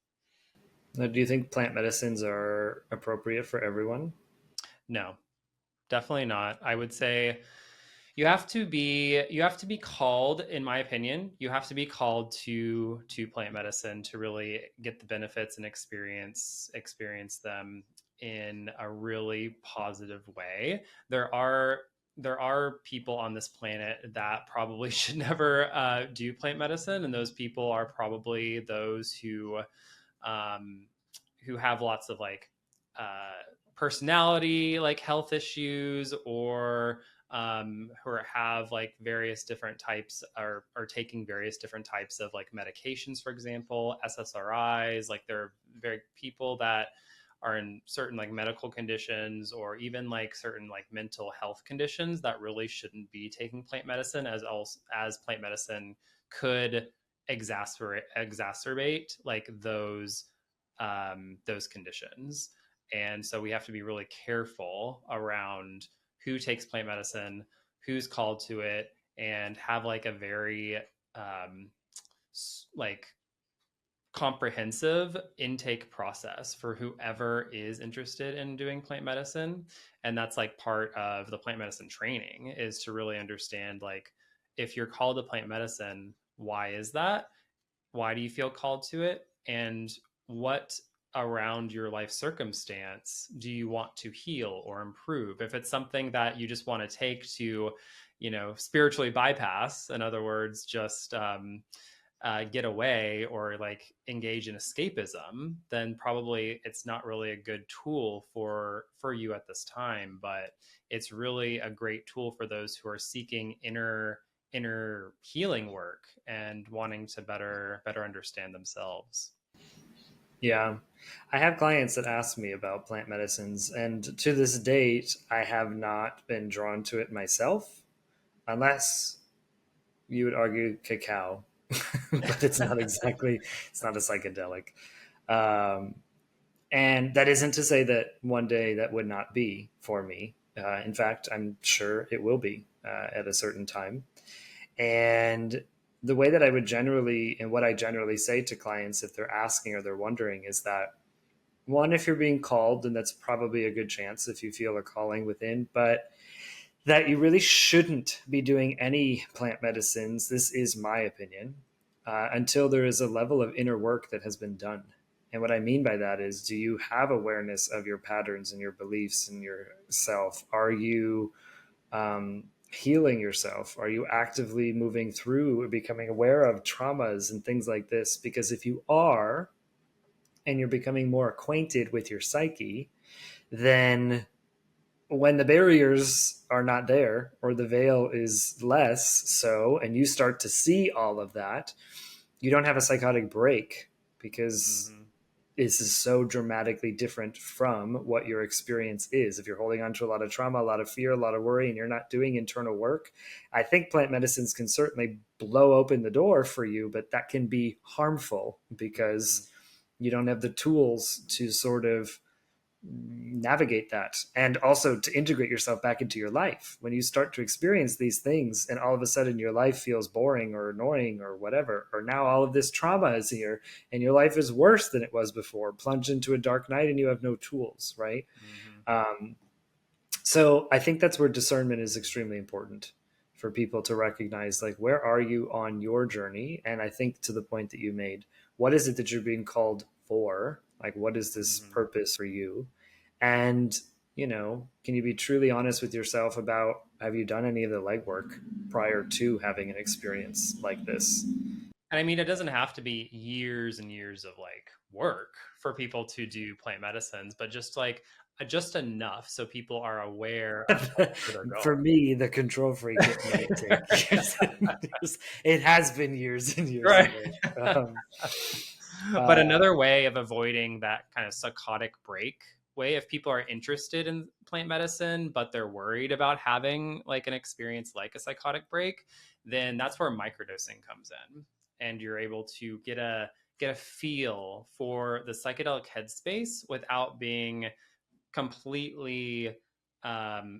A: Now, do you think plant medicines are appropriate for everyone?
B: No, definitely not. I would say you have to be called, in my opinion, you have to be called to plant medicine to really get the benefits and experience them in a really positive way. There are people on this planet that probably should never do plant medicine, and those people are probably those um, who have lots of like personality, like health issues, or who have like various different types, are taking various different types of like medications, for example, SSRIs. Like there are very people that are in certain like medical conditions, or even like certain like mental health conditions, that really shouldn't be taking plant medicine, as plant medicine could exacerbate like those conditions. And so we have to be really careful around who takes plant medicine, who's called to it, and have like a very um, like comprehensive intake process for whoever is interested in doing plant medicine. And that's like part of the plant medicine training, is to really understand like, if you're called to plant medicine, why is that? Why do you feel called to it? And what around your life circumstance do you want to heal or improve? If it's something that you just want to take to, spiritually bypass, in other words, just get away or like engage in escapism, then probably it's not really a good tool for you at this time. But it's really a great tool for those who are seeking inner healing work and wanting to better understand themselves.
A: Yeah. I have clients that ask me about plant medicines, and to this date, I have not been drawn to it myself, unless you would argue cacao, but it's not a psychedelic. Um, and that isn't to say that one day that would not be for me. In fact, I'm sure it will be at a certain time. And the way that I would generally, and what I generally say to clients if they're asking or they're wondering, is that one, if you're being called, then that's probably a good chance if you feel a calling within, but that you really shouldn't be doing any plant medicines. This is my opinion, until there is a level of inner work that has been done. And what I mean by that is, do you have awareness of your patterns and your beliefs and yourself? Are you healing yourself? Are you actively moving through becoming aware of traumas and things like this? Because if you are, and you're becoming more acquainted with your psyche, then when the barriers are not there or the veil is less so, and you start to see all of that, you don't have a psychotic break, because
B: Mm-hmm.
A: this is so dramatically different from what your experience is. If you're holding on to a lot of trauma, a lot of fear, a lot of worry, and you're not doing internal work, I think plant medicines can certainly blow open the door for you, but that can be harmful because you don't have the tools to sort of navigate that, and also to integrate yourself back into your life. When you start to experience these things and all of a sudden your life feels boring or annoying or whatever, or now all of this trauma is here and your life is worse than it was before, plunge into a dark night and you have no tools, right?
B: Mm-hmm.
A: So I think that's where discernment is extremely important for people to recognize, like, where are you on your journey? And I think, to the point that you made, what is it that you're being called for? Like, what is this
B: Mm-hmm.
A: purpose for you? And, can you be truly honest with yourself about, have you done any of the legwork prior to having an experience like this?
B: And I mean, it doesn't have to be years and years of like work for people to do plant medicines, but just like just enough so people are aware of like where they're
A: For
B: going.
A: me, the control freak, it might take years and years. It has been years and years
B: Right.
A: ago.
B: But
A: Uh,
B: another way of avoiding that kind of psychotic break way, if people are interested in plant medicine, but they're worried about having like an experience like a psychotic break, then that's where microdosing comes in. And you're able to get a feel for the psychedelic headspace without being completely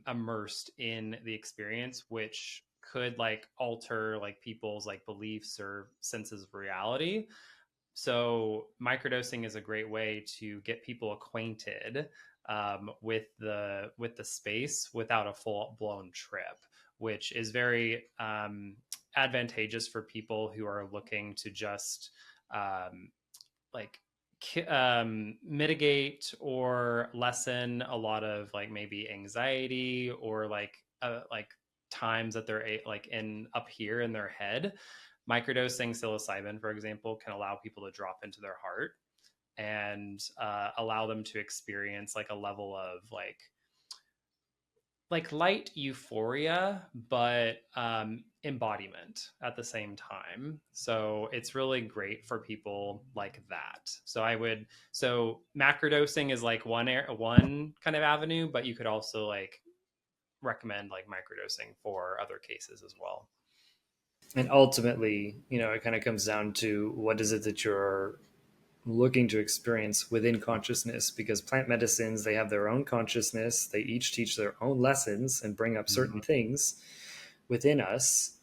B: immersed in the experience, which could like alter like people's like beliefs or senses of reality. So microdosing is a great way to get people acquainted with the space without a full blown trip, which is very advantageous for people who are looking to just um, like mitigate or lessen a lot of like maybe anxiety or like times that they're like in up here in their head. Microdosing psilocybin, for example, can allow people to drop into their heart and allow them to experience like a level of like light euphoria, but embodiment at the same time. So it's really great for people like that. So macrodosing is like one kind of avenue, but you could also like recommend like microdosing for other cases as well.
A: and ultimately, it kind of comes down to, what is it that you're looking to experience within consciousness? Because plant medicines, they have their own consciousness. They each teach their own lessons and bring up certain
B: Mm-hmm.
A: things within us.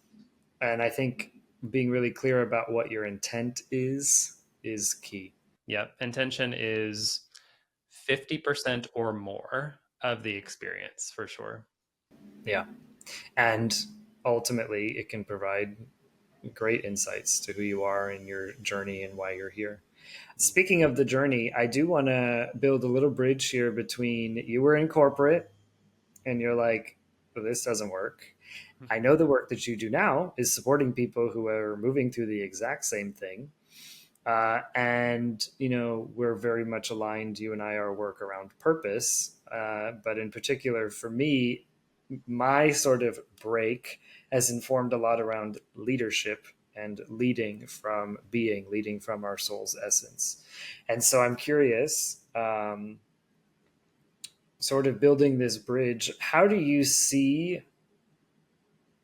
A: And I think being really clear about what your intent is key.
B: Yep. Intention is 50% or more of the experience for sure.
A: Yeah. And ultimately, it can provide great insights to who you are and your journey and why you're here. Speaking of the journey, I do want to build a little bridge here between, you were in corporate and you're like, well, this doesn't work. I know the work that you do now is supporting people who are moving through the exact same thing. And, we're very much aligned, you and I, our work around purpose. But in particular, for me, my sort of break has informed a lot around leadership and leading from being, leading from our soul's essence. And so I'm curious, sort of building this bridge, how do you see,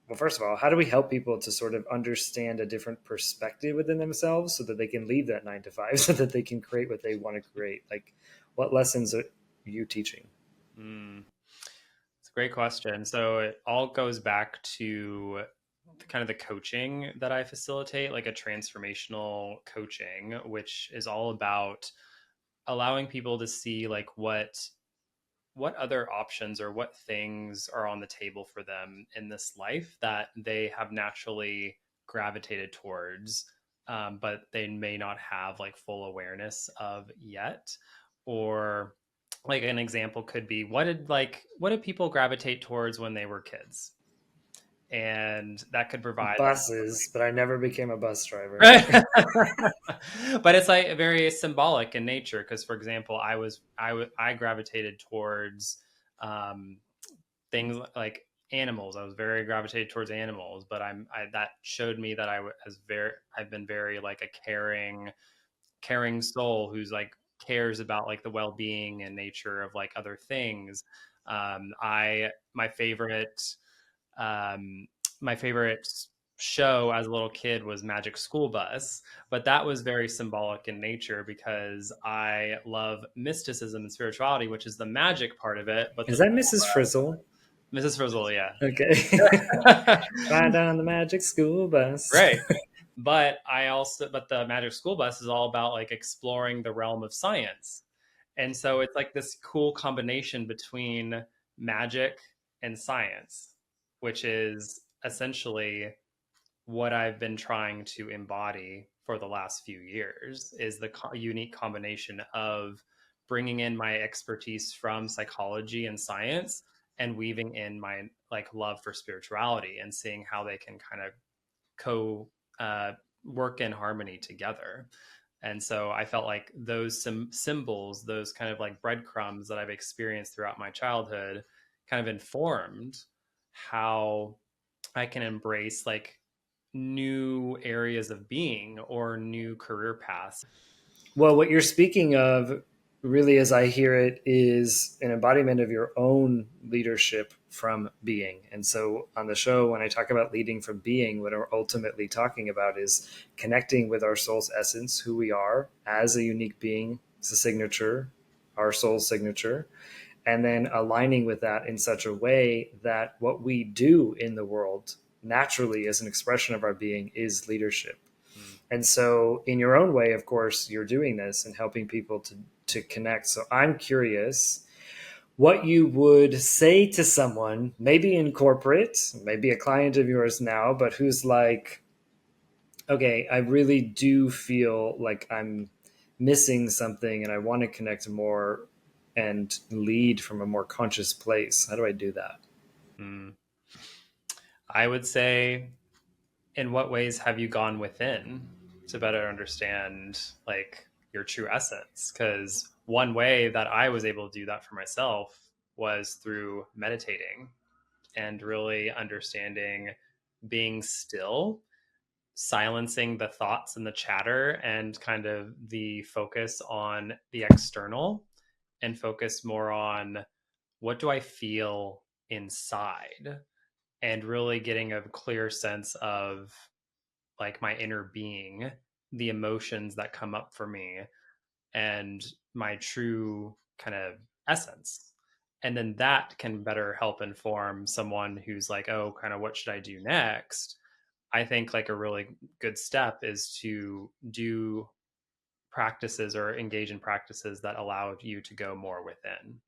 A: well, first of all, how do we help people to sort of understand a different perspective within themselves so that they can leave that 9 to 5, so that they can create what they want to create? Like, what lessons are you teaching?
B: It's a great question. So it all goes back to kind of the coaching that I facilitate, like a transformational coaching, which is all about allowing people to see like what other options or what things are on the table for them in this life that they have naturally gravitated towards, but they may not have like full awareness of yet. Or like an example could be, what did people gravitate towards when they were kids? And that could provide
A: Buses, but I never became a bus driver.
B: like, but it's like very symbolic in nature. Because, for example, I gravitated towards um, things like animals. I was very gravitated towards animals, but that showed me that I've been very like a caring soul who's like cares about like the well-being and nature of like other things. I um, my favorite show as a little kid was Magic School Bus, but that was very symbolic in nature because I love mysticism and spirituality, which is the magic part of it. But
A: Is that Mrs. Frizzle?
B: Mrs. Frizzle, yeah.
A: Okay. Ride on the magic school bus.
B: Right. But the Magic School Bus is all about like exploring the realm of science. And so it's like this cool combination between magic and science, which is essentially what I've been trying to embody for the last few years, is the unique combination of bringing in my expertise from psychology and science and weaving in my like love for spirituality and seeing how they can kind of co uh, work in harmony together. And so I felt like those symbols, those kind of like breadcrumbs that I've experienced throughout my childhood, kind of informed how I can embrace like new areas of being or new career paths.
A: Well, what you're speaking of, really, as I hear it, is an embodiment of your own leadership from being. And so on the show, when I talk about leading from being, what we're ultimately talking about is connecting with our soul's essence, who we are as a unique being. It's a signature, our soul's signature, and then aligning with that in such a way that what we do in the world naturally as an expression of our being is leadership. And so in your own way, of course, you're doing this and helping people to connect. So I'm curious what you would say to someone, maybe in corporate, maybe a client of yours now, but who's like, okay, I really do feel like I'm missing something and I want to connect more and lead from a more conscious place. How do I do that?
B: I would say, in what ways have you gone within to better understand like your true essence? Because one way that I was able to do that for myself was through meditating and really understanding being still, silencing the thoughts and the chatter, and kind of the focus on the external and focus more on what do I feel inside, and really getting a clear sense of like my inner being, the emotions that come up for me, and my true kind of essence. And then that can better help inform someone who's like, oh, kind of what should I do next? I think like a really good step is to do practices or engage in practices that allow you to go more within.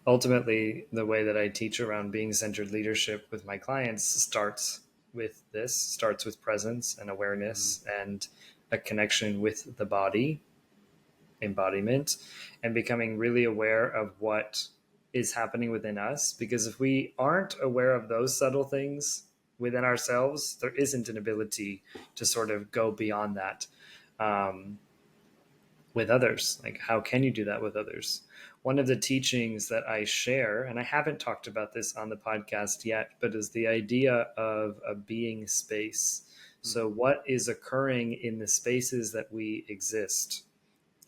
A: Ultimately, the way that I teach around being centered leadership with my clients starts with presence and awareness and a connection with the body, embodiment, and becoming really aware of what is happening within us, because if we aren't aware of those subtle things within ourselves, there isn't an ability to sort of go beyond that with others. Like, how can you do that with others? One of the teachings that I share, and I haven't talked about this on the podcast yet, but is the idea of a being space. So what is occurring in the spaces that we exist?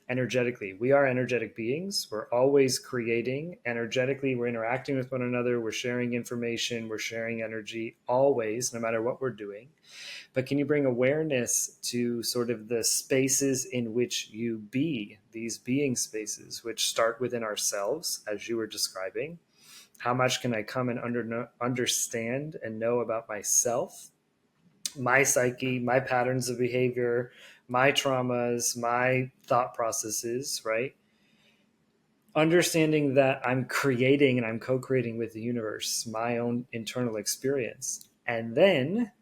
A: Energetically, we are energetic beings. We're always creating energetically. We're interacting with one another. We're sharing information. We're sharing energy always, no matter what we're doing. But can you bring awareness to sort of the spaces in which you be, these being spaces, which start within ourselves, as you were describing? How much can I come and understand and know about myself, my psyche, my patterns of behavior, my traumas, my thought processes, right? Understanding that I'm creating and I'm co-creating with the universe, my own internal experience. And then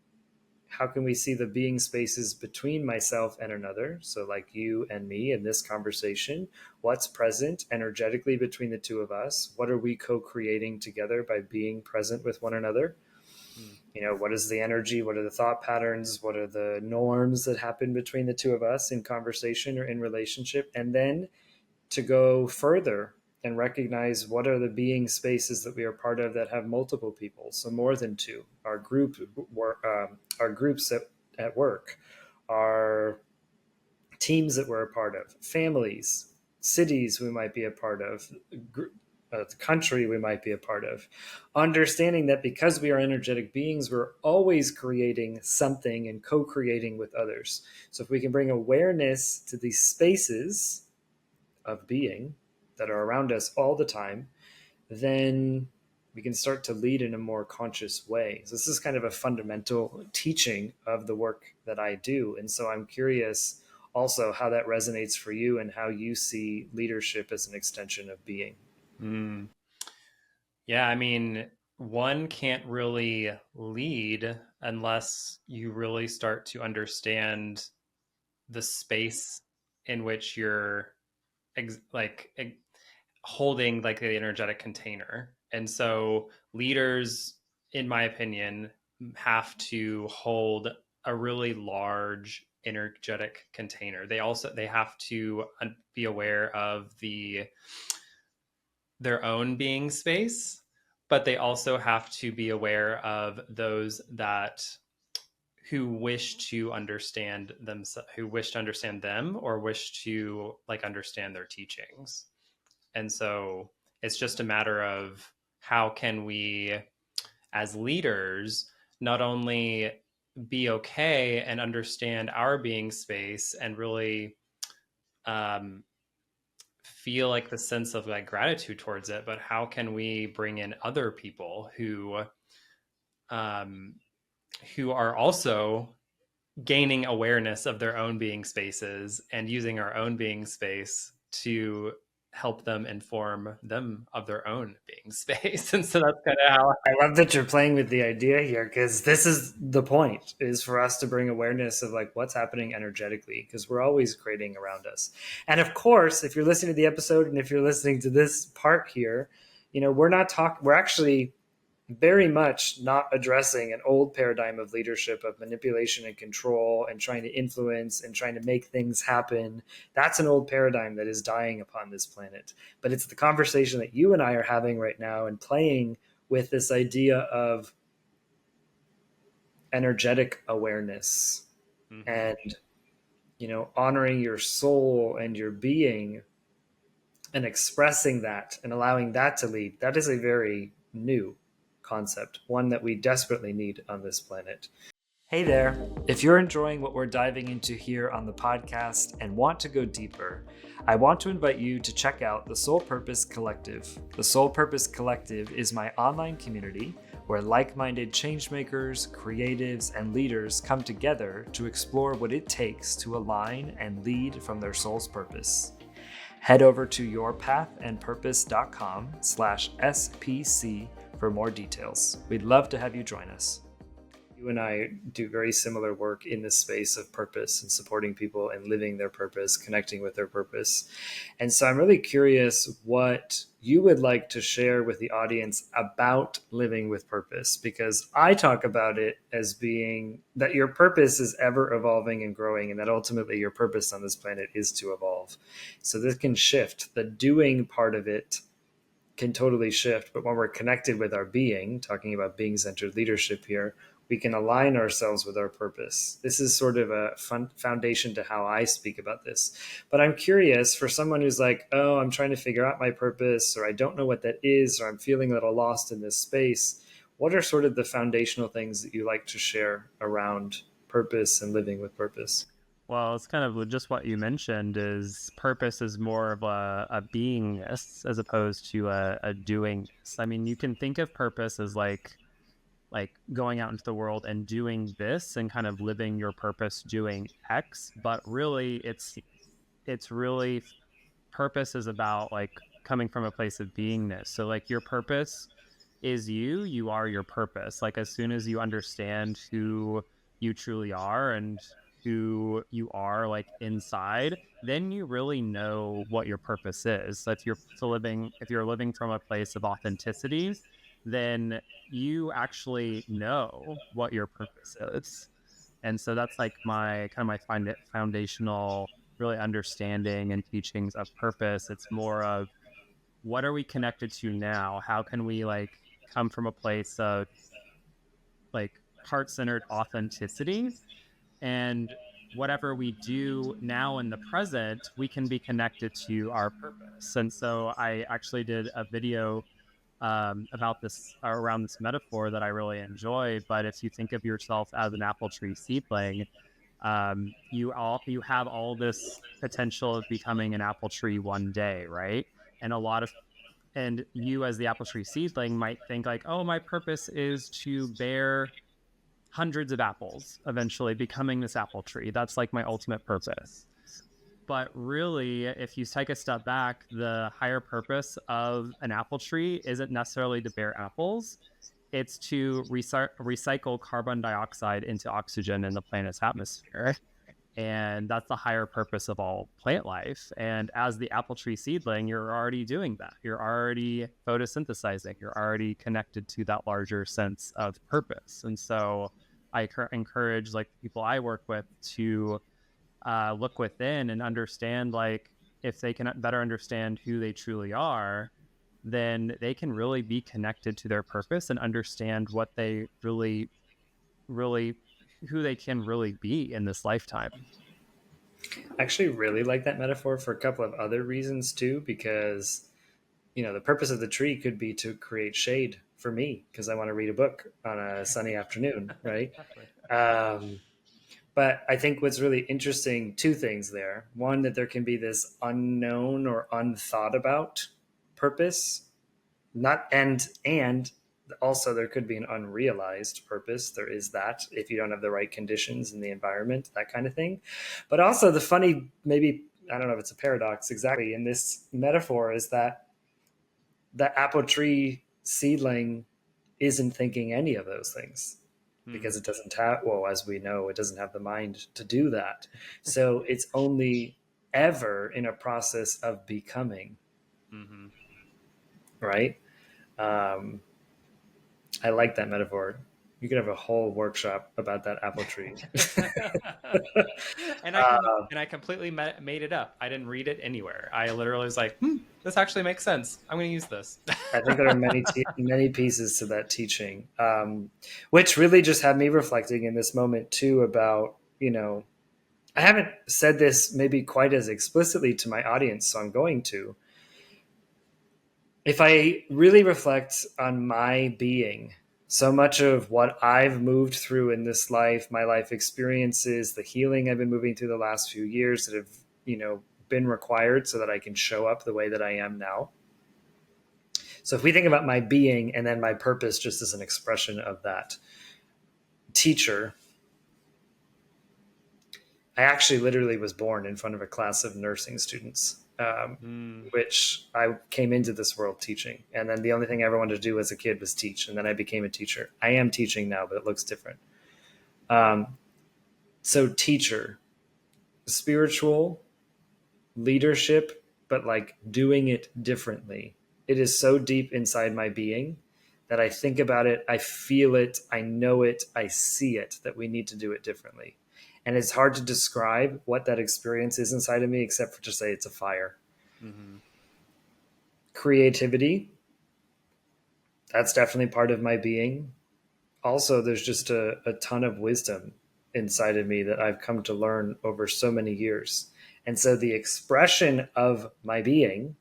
A: how can we see the being spaces between myself and another? So like you and me in this conversation, what's present energetically between the two of us? What are we co-creating together by being present with one another? You know, what is the energy? What are the thought patterns? What are the norms that happen between the two of us in conversation or in relationship? And then to go further and recognize what are the being spaces that we are part of that have multiple people, so more than two. Our groups at work, our teams that we're a part of, families, cities we might be a part of, the country we might be a part of. Understanding that because we are energetic beings, we're always creating something and co-creating with others. So if we can bring awareness to these spaces of being that are around us all the time, then we can start to lead in a more conscious way. So this is kind of a fundamental teaching of the work that I do. And so I'm curious also how that resonates for you and how you see leadership as an extension of being.
B: Yeah, I mean, one can't really lead unless you really start to understand the space in which you're holding like the energetic container. And so leaders, in my opinion, have to hold a really large energetic container. They have to be aware of their own being space, but they also have to be aware of those who wish to understand them, or wish to like understand their teachings. And so it's just a matter of how can we as leaders not only be okay and understand our being space and really feel like the sense of like gratitude towards it, but how can we bring in other people who are also gaining awareness of their own being spaces and using our own being space to help them inform them of their own being space. And so that's kind of how
A: I love that you're playing with the idea here, because this is the point, is for us to bring awareness of like what's happening energetically, because we're always creating around us. And of course, if you're listening to the episode and if you're listening to this part here, you know, we're actually very much not addressing an old paradigm of leadership, of manipulation and control and trying to influence and trying to make things happen. That's an old paradigm that is dying upon this planet. But it's the conversation that you and I are having right now and playing with this idea of energetic awareness and, you know, honoring your soul and your being and expressing that and allowing that to lead. That is a very new concept, one that we desperately need on this planet. Hey there. If you're enjoying what we're diving into here on the podcast and want to go deeper, I want to invite you to check out the Soul Purpose Collective. The Soul Purpose Collective is my online community where like-minded changemakers, creatives, and leaders come together to explore what it takes to align and lead from their soul's purpose. Head over to yourpathandpurpose.com/SPC for more details. We'd love to have you join us. You and I do very similar work in the space of purpose and supporting people and living their purpose, connecting with their purpose. And so I'm really curious what you would like to share with the audience about living with purpose, because I talk about it as being that your purpose is ever evolving and growing, and that ultimately your purpose on this planet is to evolve. So this can shift. The doing part of it can totally shift. But when we're connected with our being, talking about being-centered leadership here, we can align ourselves with our purpose. This is sort of a fun foundation to how I speak about this. But I'm curious, for someone who's like, oh, I'm trying to figure out my purpose, or I don't know what that is, or I'm feeling a little lost in this space, what are sort of the foundational things that you like to share around purpose and living with purpose?
B: Well, it's kind of just what you mentioned is purpose is more of a beingness as opposed to a doingness. I mean, you can think of purpose as like going out into the world and doing this and kind of living your purpose doing X, but really it's really purpose is about like coming from a place of beingness. So like your purpose is you are your purpose. Like as soon as you understand who you truly are and who you are like inside, then you really know what your purpose is. So if you're living from a place of authenticity, then you actually know what your purpose is. And so that's like my kind of my foundational really understanding and teachings of purpose. It's more of what are we connected to now? How can we like come from a place of like heart-centered authenticity, and whatever we do now in the present, we can be connected to our purpose. And so I actually did a video about this around this metaphor that I really enjoy. But if you think of yourself as an apple tree seedling, you have all this potential of becoming an apple tree one day, right? And a lot of and you as the apple tree seedling might think like, oh, my purpose is to bear hundreds of apples, eventually becoming this apple tree. That's like my ultimate purpose. But really, if you take a step back, the higher purpose of an apple tree isn't necessarily to bear apples. It's to recycle carbon dioxide into oxygen in the planet's atmosphere. And that's the higher purpose of all plant life. And as the apple tree seedling, you're already doing that. You're already photosynthesizing. You're already connected to that larger sense of purpose. And so I encourage like people I work with to look within and understand, like, if they can better understand who they truly are, then they can really be connected to their purpose and understand what they really, really, who they can really be in this lifetime.
A: I actually really like that metaphor for a couple of other reasons too, because the purpose of the tree could be to create shade for me because I want to read a book on a sunny afternoon, right? But I think what's really interesting, two things there. One, that there can be this unknown or unthought about purpose, not and also there could be an unrealized purpose. There is that if you don't have the right conditions in the environment, that kind of thing. But also the funny, maybe, I don't know if it's a paradox exactly in this metaphor, is that the apple tree seedling isn't thinking any of those things because it doesn't have, well, as we know, it doesn't have the mind to do that. So it's only ever in a process of becoming. Mm-hmm. Right? I like that metaphor. You could have a whole workshop about that apple tree.
C: And I completely made it up. I didn't read it anywhere. I literally was like, this actually makes sense. I'm going to use this.
A: I think there are many pieces to that teaching, which really just had me reflecting in this moment too about, I haven't said this maybe quite as explicitly to my audience, so I'm going to. If I really reflect on my being, so much of what I've moved through in this life, my life experiences, the healing I've been moving through the last few years that have, been required so that I can show up the way that I am now. So if we think about my being and then my purpose just as an expression of that teacher, I actually literally was born in front of a class of nursing students. Which I came into this world teaching. And then the only thing I ever wanted to do as a kid was teach. And then I became a teacher. I am teaching now, but it looks different. So teacher, spiritual, leadership, but like doing it differently. It is so deep inside my being that I think about it, I feel it, I know it, I see it, that we need to do it differently. And it's hard to describe what that experience is inside of me, except for to say it's a fire.
C: Mm-hmm.
A: Creativity, that's definitely part of my being. Also, there's just a ton of wisdom inside of me that I've come to learn over so many years. And so the expression of my being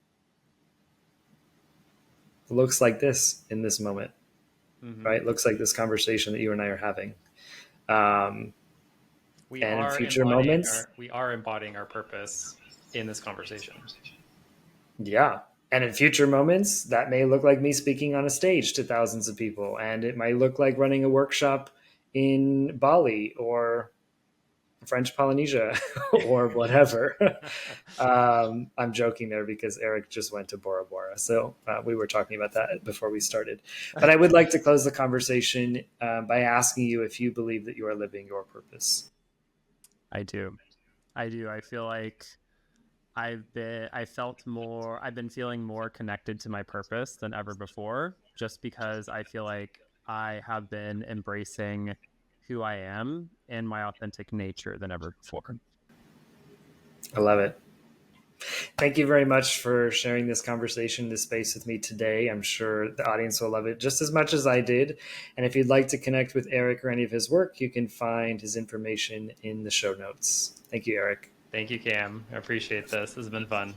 A: looks like this in this moment,
C: Mm-hmm.
A: right? Looks like this conversation that you and I are having.
C: We
A: and in
C: are
A: future
C: embodying
A: moments,
C: we are embodying our purpose in this conversation.
A: yeah. And in future moments, that may look like me speaking on a stage to thousands of people. And it might look like running a workshop in Bali or French Polynesia or whatever. I'm joking there because Eric just went to Bora Bora. So we were talking about that before we started. But I would like to close the conversation by asking you if you believe that you are living your purpose.
B: I do. I feel like I've been feeling more connected to my purpose than ever before, just because I feel like I have been embracing who I am and my authentic nature than ever before.
A: I love it. Thank you very much for sharing this conversation, this space with me today. I'm sure the audience will love it just as much as I did. And if you'd like to connect with Eric or any of his work, you can find his information in the show notes. Thank you, Eric.
C: Thank you, Cam. I appreciate this. This has been fun.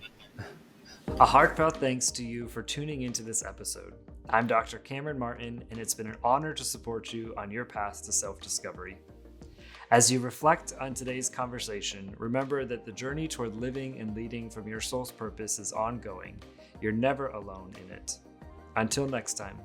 A: A heartfelt thanks to you for tuning into this episode. I'm Dr. Cameron Martin, and it's been an honor to support you on your path to self-discovery. As you reflect on today's conversation, remember that the journey toward living and leading from your soul's purpose is ongoing. You're never alone in it. Until next time.